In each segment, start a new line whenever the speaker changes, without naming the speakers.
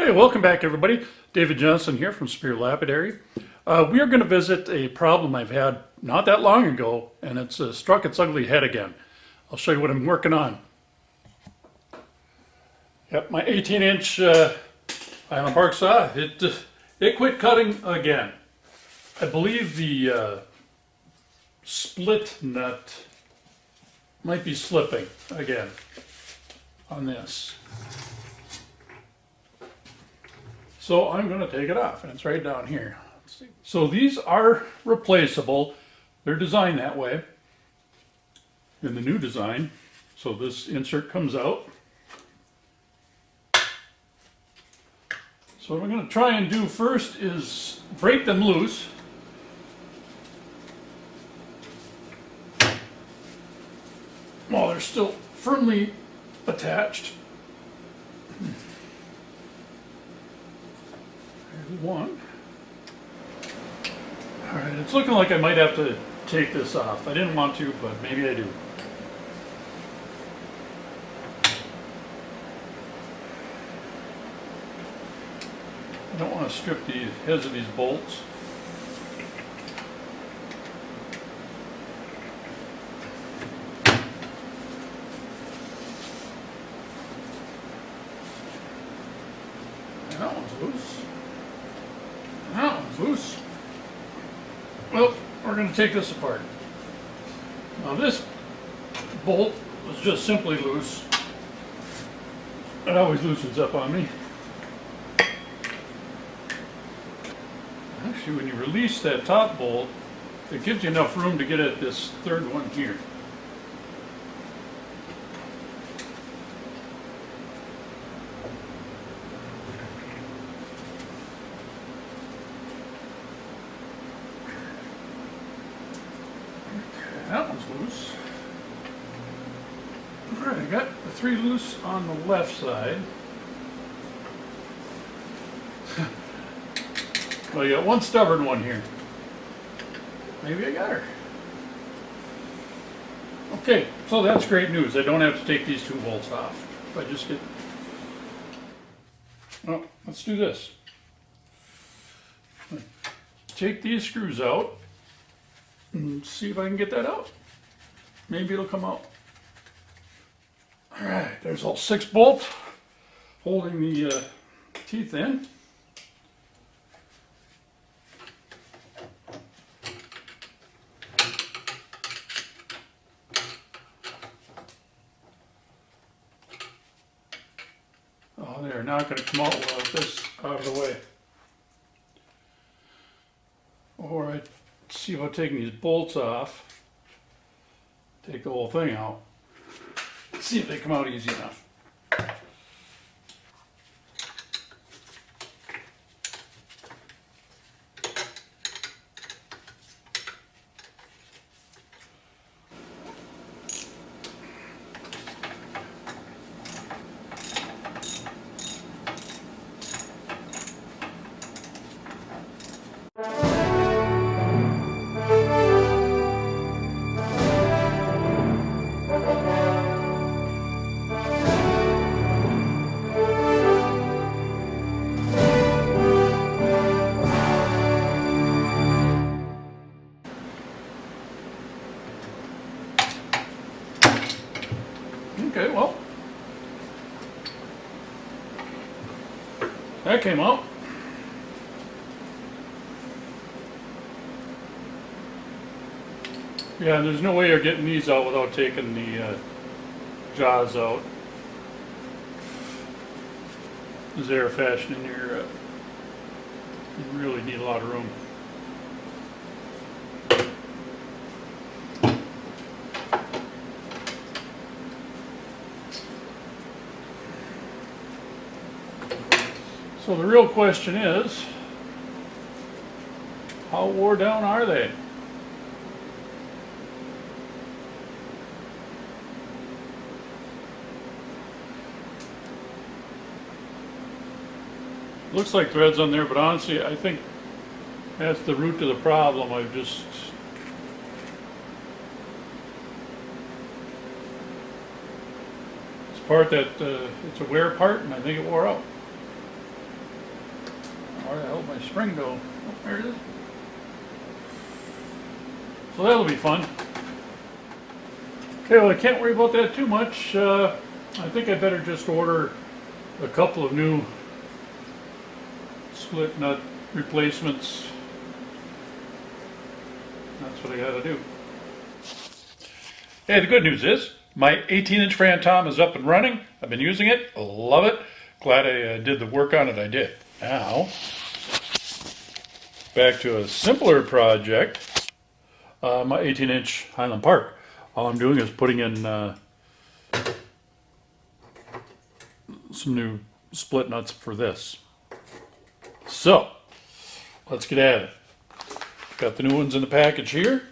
Hey, welcome back everybody. David Johnson here from Spear Lapidary. We are going to visit a problem I've had not that long ago, and it's struck its ugly head again. I'll show you what I'm working on. Yep, my 18-inch Highland Park saw, it quit cutting again. I believe the split nut might be slipping again on this. So I'm going to take it off, and it's right down here. Let's see. So these are replaceable. They're designed that way in the new design. So this insert comes out. So what I'm going to try and do first is break them loose. While they're still firmly attached. One. All right, it's looking like I might have to take this off. I didn't want to, but maybe I do. I don't want to strip the heads of these bolts. That one's loose. That one's loose. Well, we're going to take this apart. Now this bolt was just simply loose. It always loosens up on me. Actually, when you release that top bolt, it gives you enough room to get at this third one here. That one's loose. All right, I got the three loose on the left side. Well, you got one stubborn one here. Maybe I got her. Okay, so that's great news. I don't have to take these two bolts off. If I just get... Well, let's do this. Take these screws out. And see if I can get that out. Maybe it'll come out. All right, there's all 6 bolts holding the teeth in. Oh, they're not going to come out without this out of the way. All right. See about taking these bolts off, take the whole thing out, see if they come out easy enough. Okay, well, that came out. Yeah, there's no way you're getting these out without taking the jaws out. This air fashion in here, you really need a lot of room. So the real question is, how wore down are they? Looks like threads on there, but honestly, I think that's the root of the problem. I've just... It's a part that, it's a wear part, and I think it wore out. Where the hell did my spring go? Oh, there it is. So that'll be fun. Okay, well, I can't worry about that too much. I think I better just order a couple of new split nut replacements. That's what I gotta do. Hey, the good news is my 18-inch Fran Tom is up and running. I've been using it. Love it. Glad I did the work on it. I did. Now, back to a simpler project. My 18-inch Highland Park. All I'm doing is putting in some new split nuts for this. So, let's get at it. Got the new ones in the package here.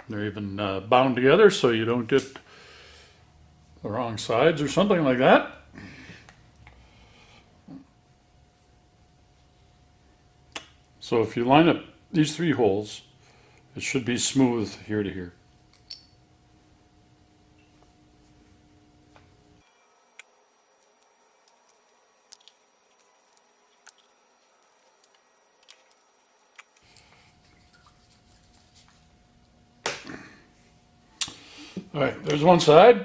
They're even bound together so you don't get the wrong sides or something like that. So if you line up these 3 holes, it should be smooth here to here. All right, there's one side.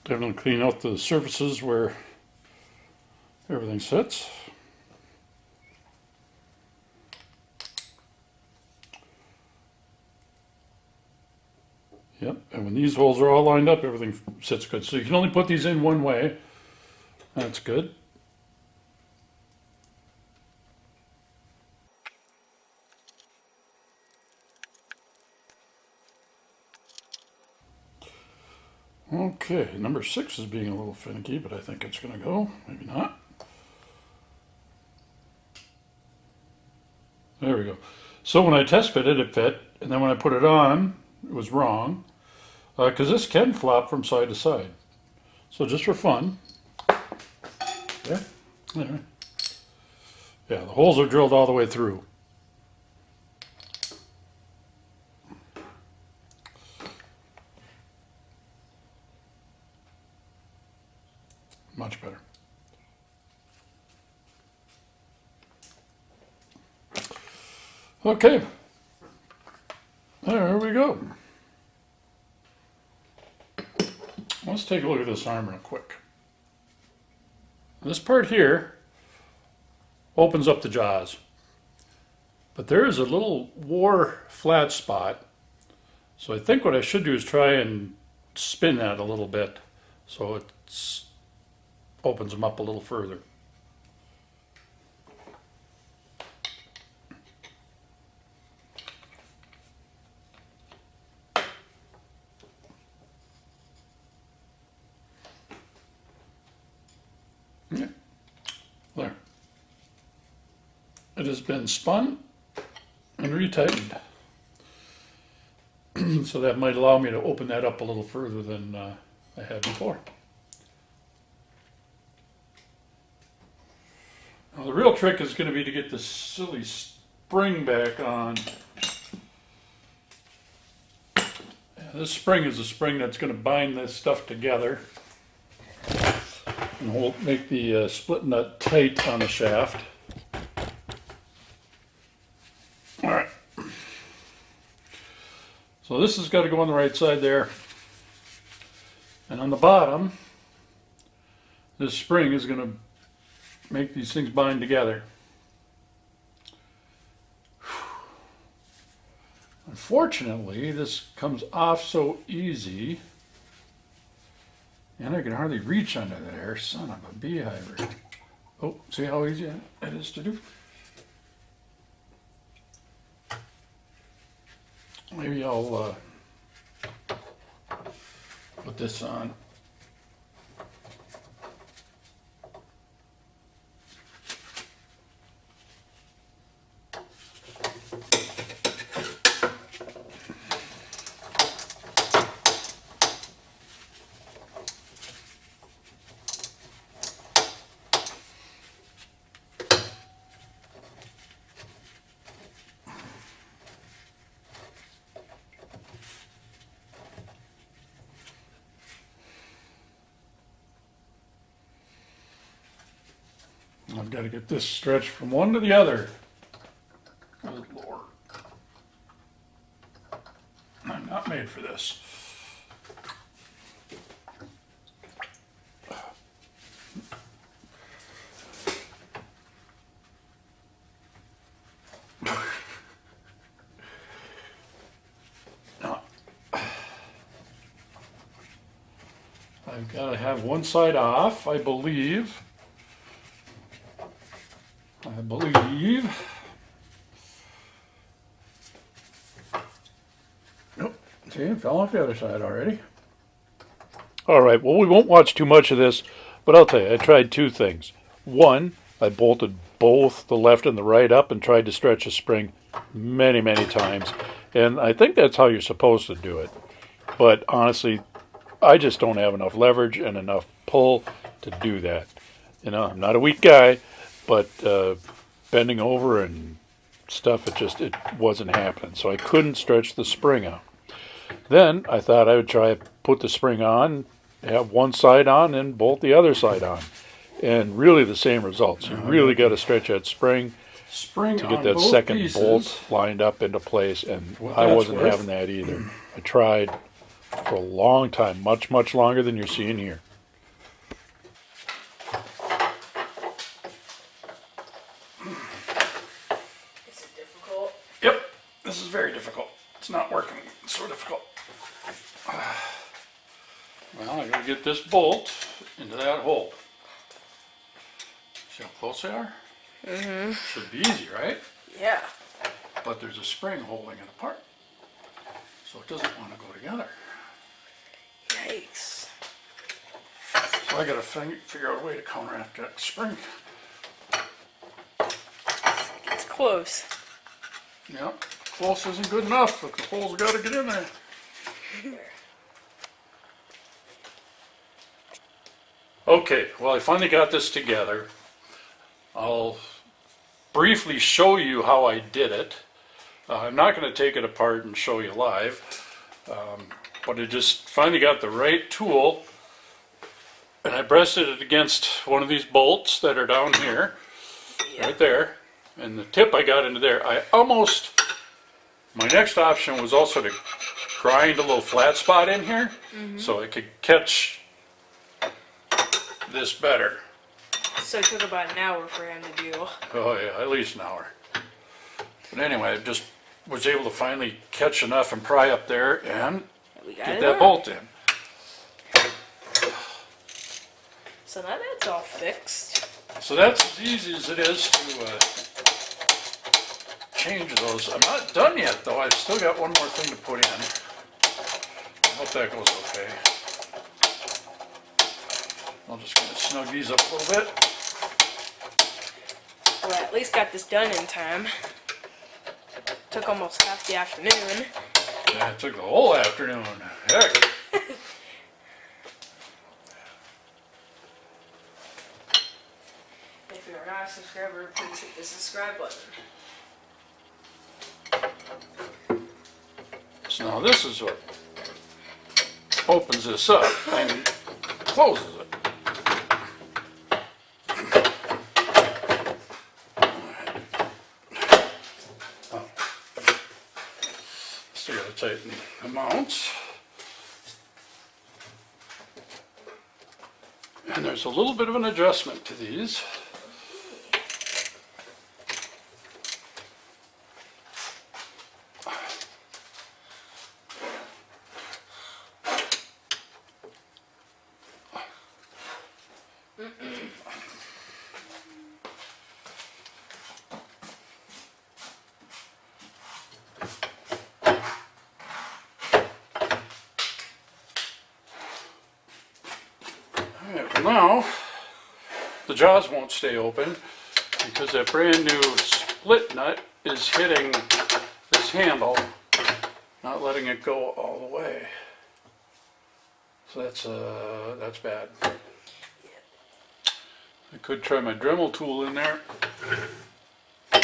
Definitely clean out the surfaces where everything sits. Yep, and when these holes are all lined up, everything sits good. So you can only put these in one way. That's good. Okay, number 6 is being a little finicky, but I think it's going to go. Maybe not. There we go. So when I test fitted, it fit, and then when I put it on, it was wrong, because this can flop from side to side. So just for fun, yeah, anyway. Yeah, the holes are drilled all the way through. Much better. Okay, there we go. Let's take a look at this arm real quick. This part here opens up the jaws, but there is a little war flat spot. So I think what I should do is try and spin that a little bit so it opens them up a little further. Yeah. There. It has been spun and retightened. So that might allow me to open that up a little further than I had before. Now the real trick is going to be to get this silly spring back on. This spring is a spring that's going to bind this stuff together and make the split nut tight on the shaft. All right. So this has got to go on the right side there. And on the bottom, this spring is going to make these things bind together. Unfortunately, this comes off so easy, and I can hardly reach under there. Son of a beehiver. Oh, see how easy it is to do? Maybe I'll put this on. I've got to get this stretched from one to the other. Good Lord. I'm not made for this. Now, I've got to have one side off, I believe. Nope. See, it fell off the other side already. All right, well, we won't watch too much of this, but I'll tell you, I tried two things. One, I bolted both the left and the right up and tried to stretch a spring many, many times. And I think that's how you're supposed to do it. But honestly, I just don't have enough leverage and enough pull to do that. You know, I'm not a weak guy, but bending over and stuff, it wasn't happening. So I couldn't stretch the spring out. Then I thought I would try put the spring on, have one side on, and bolt the other side on. And really the same results. You really got to stretch that spring to get that second pieces. Bolt lined up into place, and I wasn't having that either. I tried for a long time, much, much longer than you're seeing here.
Is it difficult?
Yep, this is very difficult. It's not working. It's so difficult. Well, I gotta get this bolt into that hole. See how close they are? Mm-hmm. Should be easy, right?
Yeah.
But there's a spring holding it apart. So it doesn't want to go together.
Yikes.
So I gotta figure out a way to counteract that spring.
It's close.
Yep, close isn't good enough, but the hole's gotta get in there. Okay, well, I finally got this together. I'll briefly show you how I did it. I'm not going to take it apart and show you live, but I just finally got the right tool, and I breasted it against one of these bolts that are down here, right there, and the tip I got into there. My next option was also to grind a little flat spot in here, so I could catch this better.
So it took about an hour for him to do.
Oh yeah, at least an hour. But anyway, I just was able to finally catch enough and pry up there and get that bolt in.
So now that's all fixed.
So that's as easy as it is to change those. I'm not done yet though. I've still got one more thing to put in. I hope that goes okay. I'm just going to snug these up a little bit.
Well, I at least got this done in time. Took almost half the afternoon.
Yeah, it took the whole afternoon. Heck.
If you're not a subscriber, please hit the subscribe button.
So now this is what opens this up and closes it. Still got to tighten the mounts. And there's a little bit of an adjustment to these. Now, the jaws won't stay open because that brand new split nut is hitting this handle, not letting it go all the way. So that's bad. I could try my Dremel tool in there. I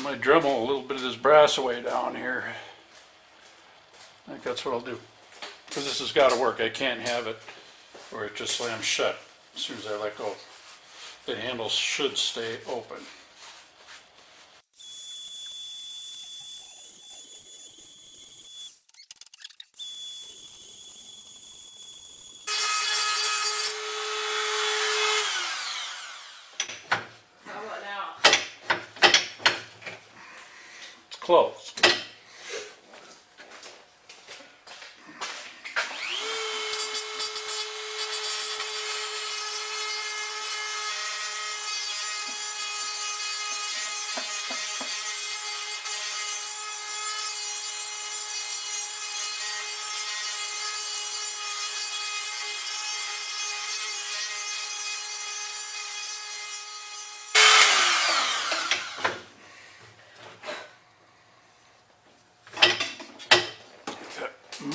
might Dremel a little bit of this brass away down here. I think that's what I'll do. Because this has got to work. I can't have it where it just slams shut as soon as I let go. the handle should stay open.
How about now?
It's closed.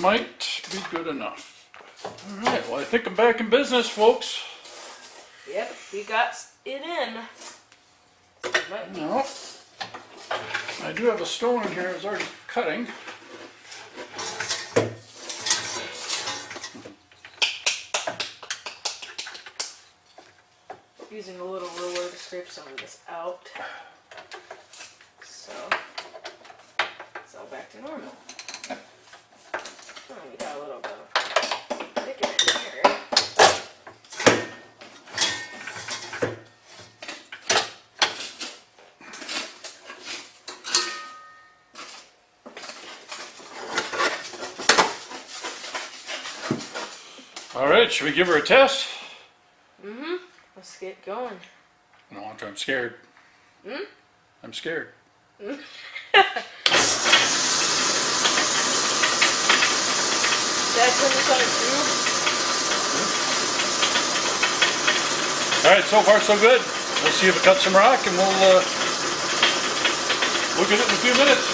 Might be good enough. All right, well, I think I'm back in business, folks.
Yep, we got it in. Might be.
Now, I do have a stone in here that's already cutting.
Using a little ruler to scrape some of this out. So, it's all back to normal. Oh, we got a little bit of thickening here.
All right, should we give her a test?
Let's get going.
No, I'm scared. I'm scared.
Dad, turn this on too.
All right, so far so good. We'll see if it cuts some rock, and we'll look at it in a few minutes.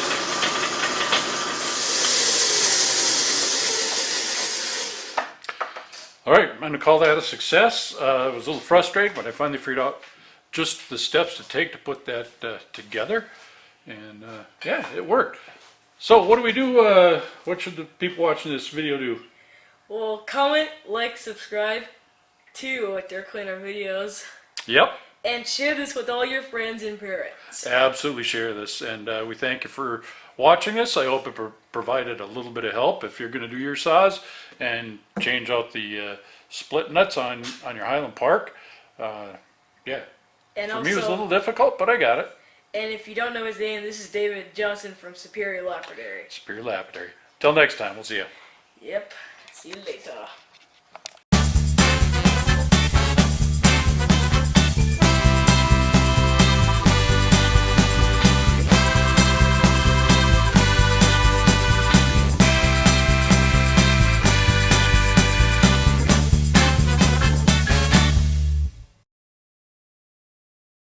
All right, I'm going to call that a success. It was a little frustrating, but I finally figured out just the steps to take to put that together, and yeah, it worked. So what do we do? What should the people watching this video do?
Well, comment, like, subscribe to They're Cleaner videos,
Yep.
and share this with all your friends and parents.
Absolutely share this, and we thank you for watching this. I hope it provided a little bit of help if you're going to do your saws and change out the split nuts on your Highland Park. Yeah,
And
for
also,
me it was a little difficult, but I got it.
and if you don't know his name, this is David Johnson from Superior Lapidary.
Superior Lapidary. Till next time, we'll see you.
Yep. See you later.